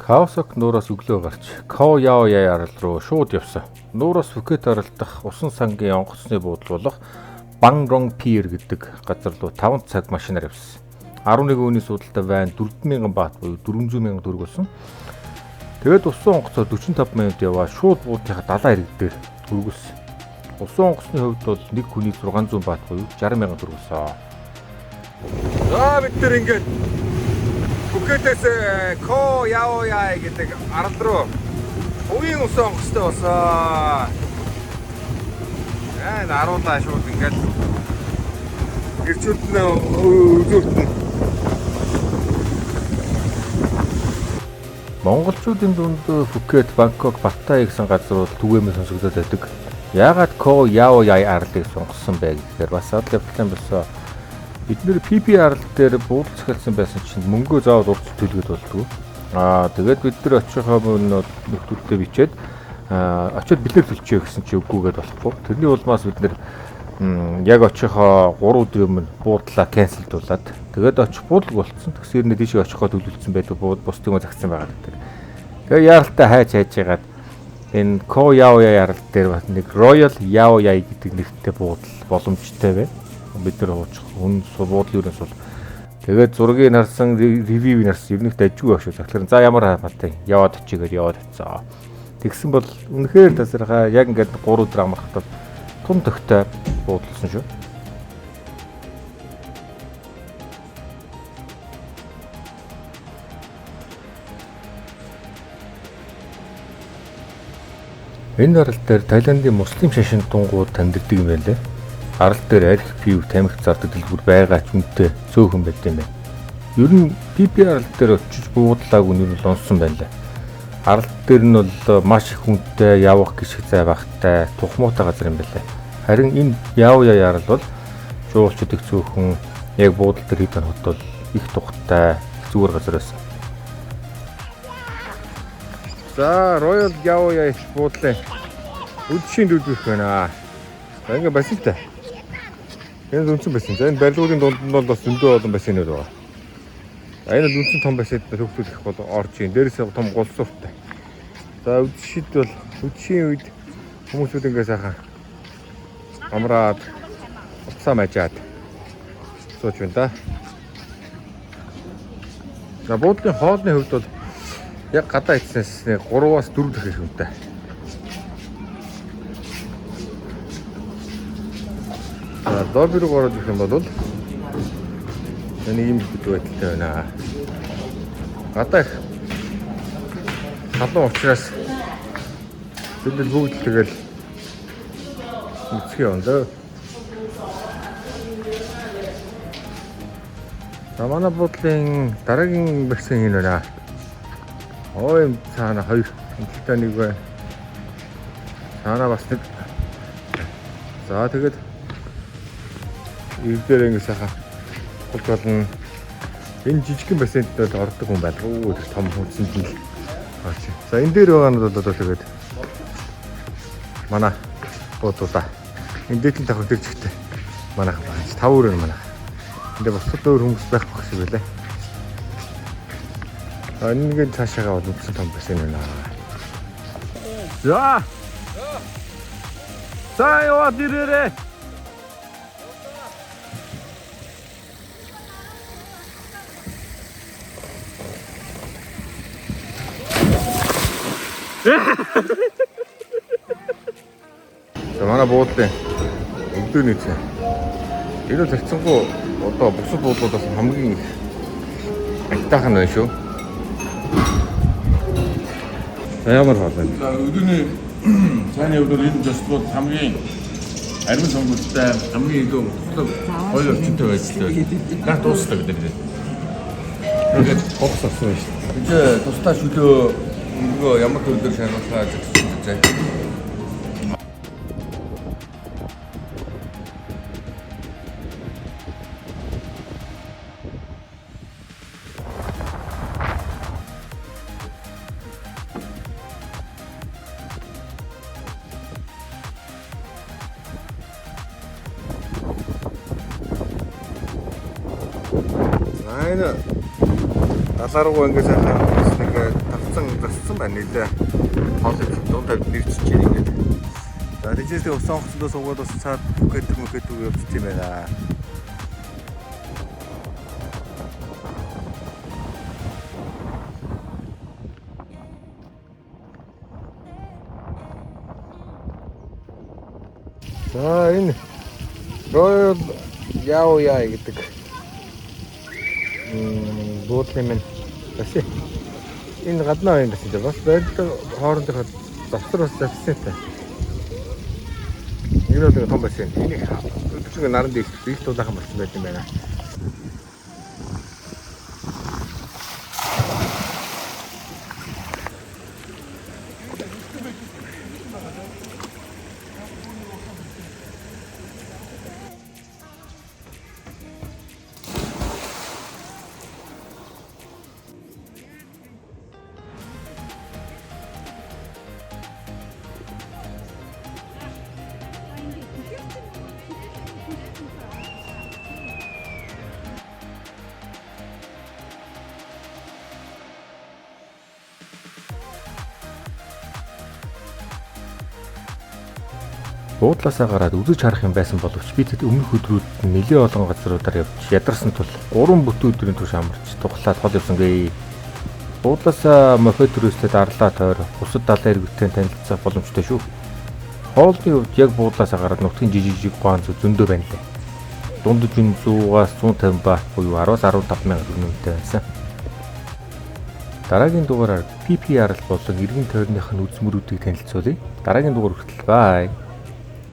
Каосок нуураас өглөө гарч Ко Яо Яй арал руу шууд явсан. Нуураас Пхукет аралдах усан сангийн онгоцны буудлын болох Бан Рон Пир гэдэг газар руу 5 цаг машинаар явсан. 11 өдрийн судалтай вайн 4,000 баат буюу 400,000 төгрөг болсон. Тэгээд усан онгоцоор 45 минут яваа шууд буудлынхаа далайн ирэг дээр өргөлсөн. Усан онгоцны хувьд бол нэг хүний 600 баат буюу 60,000 төгрөг болсон. За бид нар ингээд Пхукетээс Ко Яо Яй гэдэг арал руу хувийн усан онгоцтой болсон. Наруулаа шууд ингээд гэрчүүд нь үзүүлтэн. Монголчуудын дунд Пхукет, Бангкок, Паттайя гэсэн газрууд түгээмээ сонсогдоод байдаг. Яагаад Ко Яо Яй арлыг сонгосон бэ гэхээр бас адил явдлын болсон. Бид нэр PP арал дээр буудал захиалсан байсан чинь мөнгөө заавал урд төлгөд болдгоо. Тэгээд бид нар очихоо нөхдөлтөд бичээд очиод бид нар төлчихөө гэсэн чи үгүйгээд болохгүй. Тэрний улмаас бид нар яг очихоо 3 өдрийн өмнө буудлаа канселдуулаад тэгээд очих буудлага болцсон. Тэгсээр нэ тийш очихоо төлөвлөсөн байдаг бусдын загсан байгаа гэдэг. Тэгээд яаралтай хайж яагаад энэ Ко Яо Яй арал дээр бас нэг Royal Yao Yai гэдэг нэртэй буудал боломжтой байна. Бид нар уучих хүн буудлын өрөөс бол тэгээд зургийг нарсан ревюв нарсан ерөнхийд ажгүй багш цагтлаар за ямар хаалтай яваад очигээд яваад очсон. Тэгсэн бол үнэхээр тасархаа яг ингээд 3 өдөр амрахад тун төгтэй буудлсан шүү. Энэ арал дээр Таиландын муслим шашин тунгууд танигддаг юм байна лээ. Арал дээр арх пив тамхи зардаг дэлгүүр байгаа ч үнэтэй цөөхөн байт юм байна. Ер нь PP арал дээр очиж буудлааг үнээр нь онсон байлаа. Арал дээр нь бол маш их хүнтэй явах гişг зай багтай тухмуутай газар юм байлаа. Харин энэ Яо Яй арал бол жуулчдыг цөөхөн яг буудлал дээр хийх хот бол их тухтай зүгээр газар байсан. За Royal Yao Yai буудлын үдшийн дүүргэх байна. За ингэ басинтай. Энэ үнсэн басин. За энэ барилгуудын дунд нь бол бас зөндөө олон басинууд байгаа. Энэ л үнсэн том басинд хөвгтүүд их бол орж ийн. Дээрээс том гол сурттай. За үдшид бол үдшийн үед хүмүүсүүд ингэ сайхан амраад уцаа мажаад сууж байна да. За буудлын хоолны хувьд бол яг гадаа ицснээс 3-аас 4 дахин хүнтэй. За лобби руу ороод ирэх юм бол энэ юм хэвээр байдалтай байна. Гадаа их халуун учраас бид нар бүгд тэгэл үсгий он дөө. За манай буудлын дараагийн бассейн энэ байна. Ой цаана хоёр хэмжээтэй нэг бай. Цаана бас нэг. За тэгээд ирдээр ингэ сайхан хулт болно. Энэ жижигхэн бассейнд бол ордог хүн байдаг. Өө том хүнсэнд нь орч. За энэ дээр байгаа нь бол тэгээд манай буудлаа. Энэ дээдлийн давхар дээр жигтэй манайх багч 5 өрөө манайх. Энд босод өөр хүмүүс байх байх шиг байлаа. Энэгээр цаашаагаа бол үтсэн том бассейн байна. За. За яваад ирээрээ. За манай буудлын өдөөний цай. Энэ зарцсангүй одоо бусад буудлуудаас хамгийн их айтаахан байна шүү. Ямар хол байна. За өдөөний цайны өдөр энэ жоспод хамгийн арим сонгогдтой хамгийн илүү гоё орчинтой байцтай. Гад дуусдаг гэдэг. Тэгээд бокс авсан шүү. Энд тусдаа шүлөө нөгөө ямар төрөлөөр шаарлахаа зөвшөөрсөн зай. Энэ талааргүй ингээд сайхан нэг хурцсан зассан байна нэлээ. Хол дунд тавьд нэрчиж чинь ингээд. За тэжээсээ усан хоцсондоо суугаад бас цаад бүхэт явж тийм байна. За энэ Royal Yaoyai гэдэг буудлын минь бас энэ гаднаа юм байна бас байртай хоорондох завсар бас завсантай. Энэ бол том байсан. Энийг өдөржингөө наран дээх тулаахан болсон байт юм байна. Буудлаасаа гараад үзэж харах юм байсан боловч би тэд өмнөх өдрүүд нэлээд олон газруудаар явж ядарсан тул 3 бүтэн өдрийн турш амарч туглаад хол явсангүй. Буудлаасаа мопед рүүстэй дарлаа тойр бусад далайн иргэдтэй танилцах боломжтой шүү. Хоолны хувьд яг буудлаасаа гараад нутгийн жижиг гоон зөндөө байна лээ. Дундаж нь 100-аас 150 баат буюу 10-аас 15 мянган төгрөгтэй байсан. Дараагийн дугаараар PPR болон иргэн тойрных нь үзмөрүүдийг танилцуулъя. Дараагийн дугаар хүртэл бай.